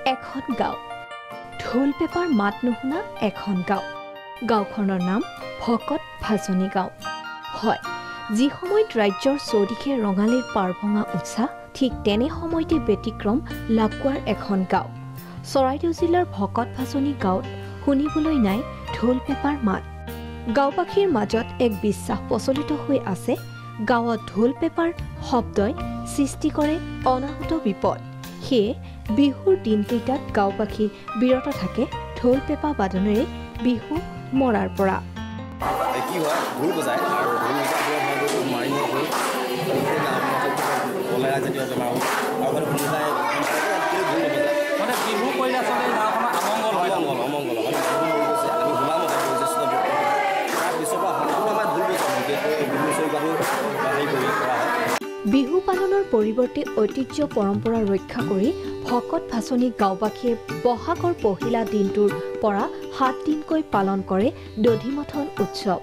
এখন গাঁও ঢোল পেপাৰ মাত নুশুনা এখন গাঁও গাঁওখনৰ নাম ভকত ভাজনী গাঁও হয় যি সময়ত ৰাজ্যৰ চৌদিশে ৰঙালীৰ পাৰভঙা উৎসাহ ঠিক তেনে সময়তে ব্যতিক্ৰম লাকুৱাৰ এখন গাঁও চৰাইদেউ জিলাৰ ভকত ভাজনী গাঁৱত শুনিবলৈ নাই ঢোল পেপাৰ মাত গাঁওবাসীৰ মাজত এক বিশ্বাস প্ৰচলিত হৈ আছে গাঁৱত ঢোল পেপাৰ শব্দই সৃষ্টি কৰে অনাহুত বিপদ সেয়ে বিহুৰ দিনকেইটাত গাঁওবাসী বিৰত থাকে ঢোল পেপা বাদনেৰে বিহু মৰাৰ পৰা কি হয় ঢোল বজায় আৰু ঢোল বজাই মাৰি কলেৰা জাতীয় বেমাৰ আৰু শুনিলাই মানে বিহু কৰিলে আচলতে গাঁওখনৰ অমংগল হয় আমি শুনামতে বয়োজ্যেষ্ঠ ব্যক্তি তাৰ পিছৰ পৰা সম্পূৰ্ণ আমাৰ ঢোল বজায় বিশেষকৈ বিহু চৌকাটো হেৰি কৰি কৰা হয় বিহু পালনৰ পৰিৱৰ্তে ঐতিহ্য পৰম্পৰা ৰক্ষা কৰি ভকত ভাজনী গাঁওবাসীয়ে বহাগৰ পহিলা দিনটোৰ পৰা 7 দিনকৈ পালন কৰে দধিমথন উৎসৱ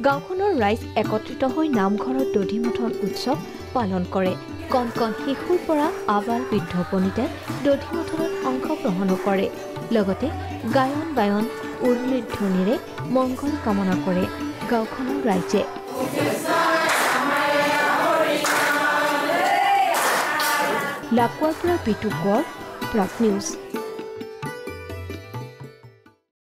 গাঁওখনৰ ৰাইজ একত্ৰিত হৈ নামঘৰত দধিমথন উৎসৱ পালন কৰে কণ কণ শিশুৰ পৰা আবাল বৃদ্ধ বনিতাই দধিমথনত অংশগ্ৰহণ কৰে লগতে গায়ন বায়ন উৰুলিৰ ধ্বনিৰে মংগল কামনা কৰে গাঁওখনৰ ৰাইজে লাকুৱাৰ পৰা বিতু কোঁৱৰ প্ৰাগ নিউজ